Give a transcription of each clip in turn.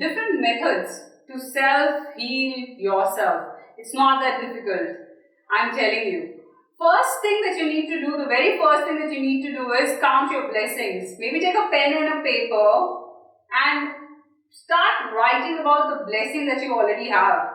different methods to self-heal yourself. It's not that difficult, I'm telling you. First thing that you need to do, the very first thing that you need to do is count your blessings. Maybe take a pen and a paper and start writing about the blessing that you already have.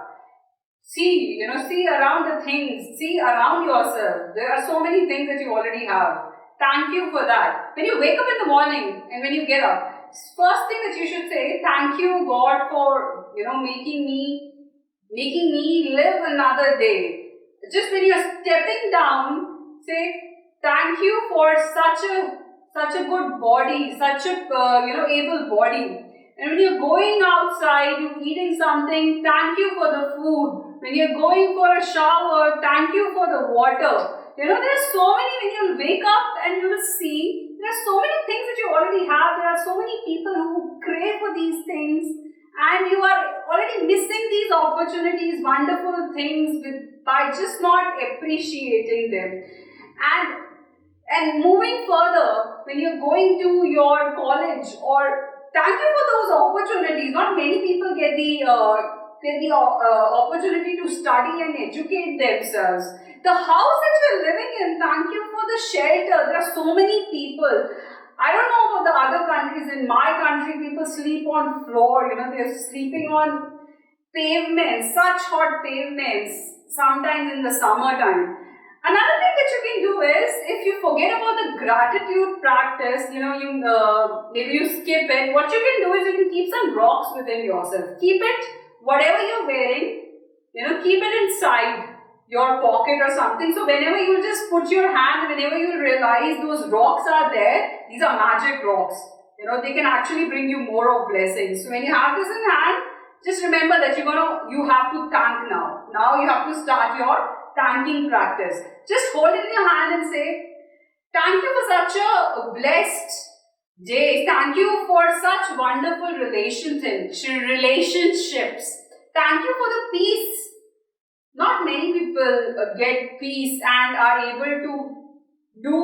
See around the things, see around yourself. There are so many things that you already have. Thank you for that. When you wake up in the morning and when you get up, first thing that you should say, thank you God for making me live another day. Just when you're stepping down, say thank you for such a good body, such a able body. And when you're going outside, you're eating something, thank you for the food. When you're going for a shower, thank you for the water. There's so many, when you'll wake up and you will see, there are so many things that you already have. There are so many people who crave for these things and you are already missing these opportunities, wonderful things by just not appreciating them. And moving further, when you're going to your college, or thank you for those opportunities. Not many people get the opportunity to study and educate themselves. The house that you're living in, thank you for the shelter. There are so many people. I don't know about the other countries. In my country, people sleep on floor. They're sleeping on pavements, such hot pavements, sometimes in the summertime. Another thing that you can do is, if you forget about the gratitude practice, maybe you skip it, what you can do is you can keep some rocks within yourself. Keep it, whatever you're wearing, keep it inside your pocket or something. So whenever you just put your hand, whenever you realize those rocks are there, these are magic rocks. They can actually bring you more of blessings. So when you have this in hand, just remember that you have to thank now. Now you have to start your thanking practice. Just hold it in your hand and say, thank you for such a blessed day. Thank you for such wonderful relationships. Thank you for the peace. Not many people get peace and are able to do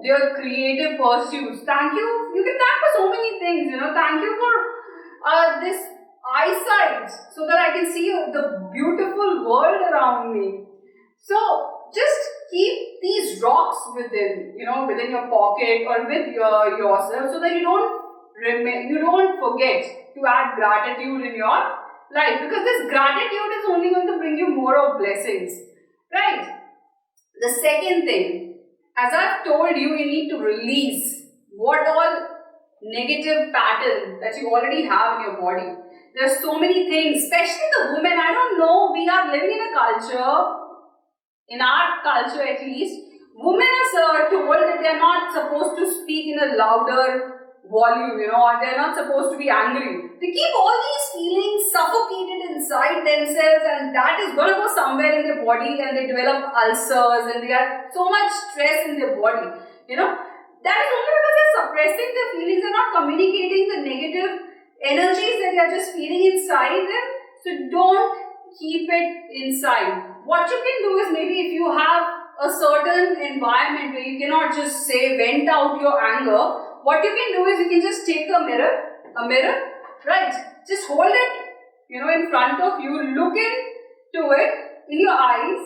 their creative pursuits. Thank you. You can thank for so many things. Thank you for this eyesight so that I can see the beautiful world around me. So just keep these rocks within your pocket or with yourself, so that you don't forget to add gratitude in your life, because this gratitude is only going to bring you more of blessings, right? The second thing, as I've told you, you need to release what all negative patterns that you already have in your body. There are so many things, especially the women. I don't know, we are living in a culture, in our culture at least, women are told that they are not supposed to speak in a louder volume, or they are not supposed to be angry. They keep all these feelings suffocated inside themselves, and that is going to go somewhere in their body, and they develop ulcers, and they have so much stress in their body. That is only because they are suppressing their feelings. They are not communicating the negative energies that they are just feeling inside them. So don't keep it inside. What you can do is, maybe if you have a certain environment where you cannot just vent out your anger, what you can do is you can just take a mirror, right? Just hold it, in front of you, look into it in your eyes,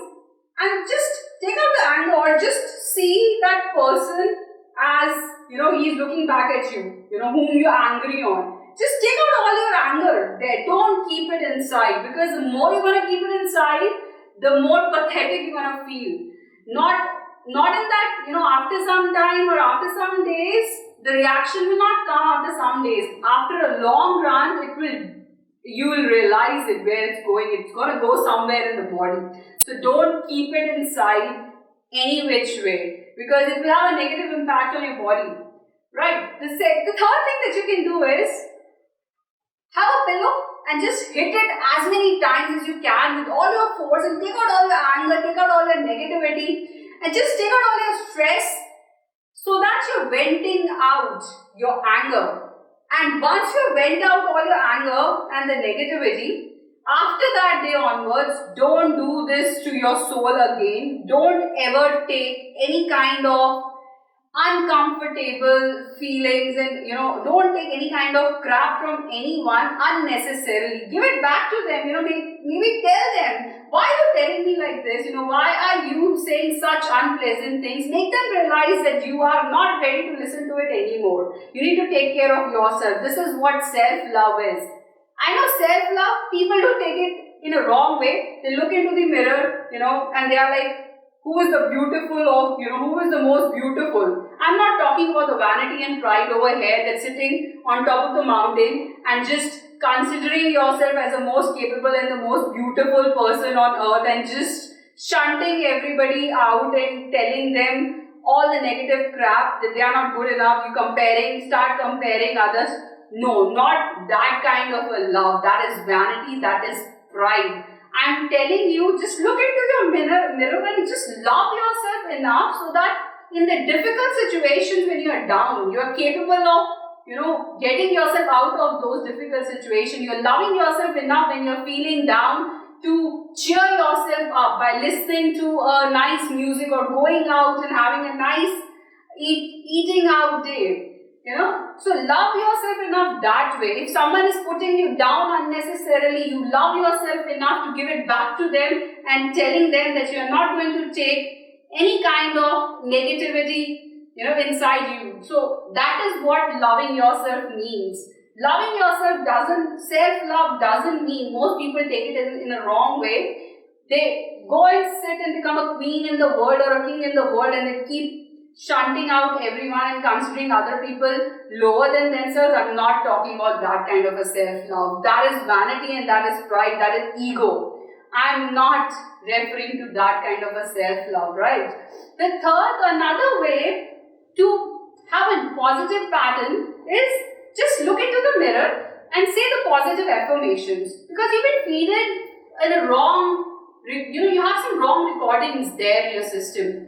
and just take out the anger, or just see that person as, he's looking back at you, whom you're angry on. Just take out all your anger there. Don't keep it inside, because the more you're going to keep it inside, the more pathetic you're going to feel. Not in that, after some time or after some days, the reaction will not come after some days. After a long run, you will realize it, where it's going. It's going to go somewhere in the body. So don't keep it inside any which way, because it will have a negative impact on your body. Right? The third thing that you can do is, have a pillow and just hit it as many times as you can with all your force, and take out all your anger, take out all your negativity, and just take out all your stress, so that you're venting out your anger. And once you vent out all your anger and the negativity, after that day onwards, don't do this to your soul again. Don't ever take any kind of uncomfortable feelings, and don't take any kind of crap from anyone unnecessarily. Give it back to them. Maybe tell them, why are you telling me like this? Why are you saying such unpleasant things? Make them realize that you are not ready to listen to it anymore. You need to take care of yourself. This is what self-love is. I know self-love, people do take it in a wrong way. They look into the mirror, and they are like, who is the beautiful, or who is the most beautiful? I'm not talking about the vanity and pride over here that's sitting on top of the mountain and just considering yourself as the most capable and the most beautiful person on earth, and just shunting everybody out and telling them all the negative crap that they are not good enough. Start comparing others. No, not that kind of a love. That is vanity, that is pride. I'm telling you, just look into your mirror and just love yourself enough so that in the difficult situations when you are down, you are capable of, getting yourself out of those difficult situations. You're loving yourself enough when you're feeling down to cheer yourself up by listening to a nice music or going out and having a nice eating out day. So love yourself enough that way. If someone is putting you down unnecessarily, you love yourself enough to give it back to them and telling them that you are not going to take any kind of negativity, inside you. So that is what loving yourself means. Self-love doesn't mean, most people take it in a wrong way. They go and sit and become a queen in the world or a king in the world, and they keep shunting out everyone and considering other people lower than themselves. I'm not talking about that kind of a self-love. That is vanity and that is pride, that is ego. I'm not referring to that kind of a self-love, right? Another way to have a positive pattern is just look into the mirror and say the positive affirmations. Because you've been feeded in a you have some wrong recordings there in your system,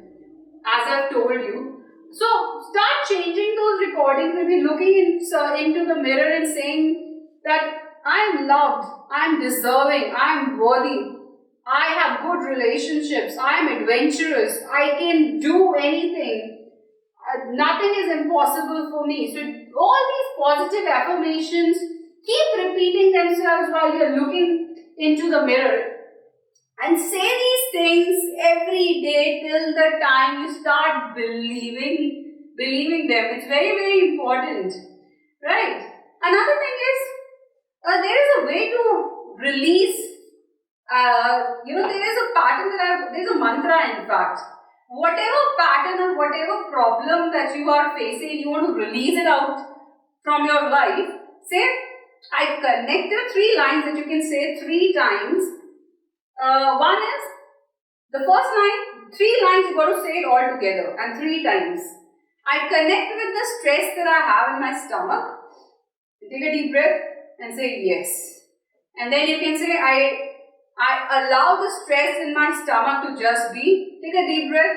as I've told you. So start changing those recordings and be looking into the mirror and saying that I am loved, I am deserving, I am worthy, I have good relationships, I am adventurous, I can do anything, nothing is impossible for me. So all these positive affirmations, keep repeating themselves while you're looking into the mirror. And say these things every day till the time you start believing them. It's very, very important, right? Another thing is, there is a way to release, there is a pattern there's a mantra in fact. Whatever pattern or whatever problem that you are facing, you want to release it out from your life. Say, I connect the 3 lines that you can say 3 times. One is, the first line, 3 lines you got to say it all together and 3 times. I connect with the stress that I have in my stomach. Take a deep breath and say yes. And then you can say, I allow the stress in my stomach to just be. Take a deep breath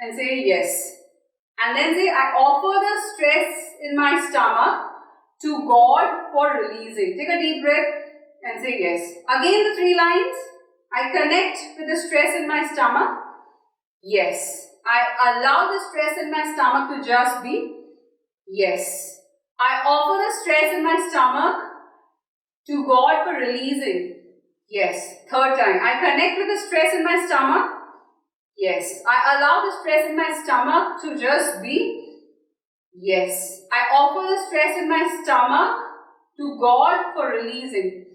and say yes. And then say, I offer the stress in my stomach to God for releasing. Take a deep breath and say yes. Again the 3 lines. I connect with the stress in my stomach. Yes. I allow the stress in my stomach to just be. Yes. I offer the stress in my stomach to God for releasing. Yes. 3rd time. I connect with the stress in my stomach. Yes. I allow the stress in my stomach to just be. Yes. I offer the stress in my stomach to God for releasing.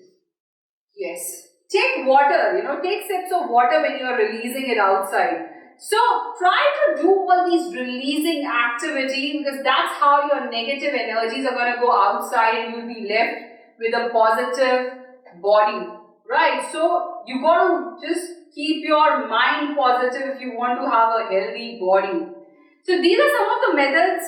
Yes. Take water, take sips of water when you are releasing it outside. So try to do all these releasing activity, because that's how your negative energies are going to go outside and you'll be left with a positive body, right? So you got to just keep your mind positive if you want to have a healthy body. So these are some of the methods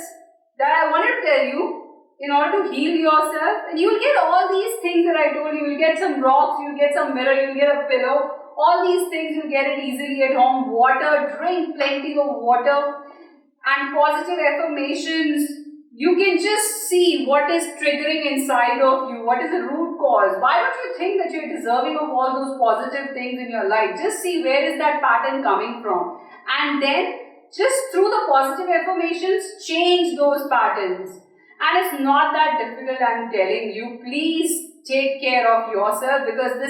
that I wanted to tell you in order to heal yourself, and you will get all these things that I told you. You will get some rocks, you will get some mirror, you will get a pillow. All these things you get it easily at home. Water, drink plenty of water, and positive affirmations. You can just see what is triggering inside of you, what is the root cause. Why don't you think that you're deserving of all those positive things in your life? Just see where is that pattern coming from, and then just through the positive affirmations, change those patterns. And it's not that difficult, I'm telling you. Please take care of yourself, because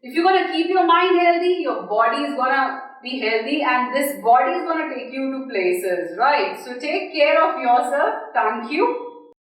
if you're going to keep your mind healthy, your body is going to be healthy, and this body is going to take you to places, right? So take care of yourself. Thank you.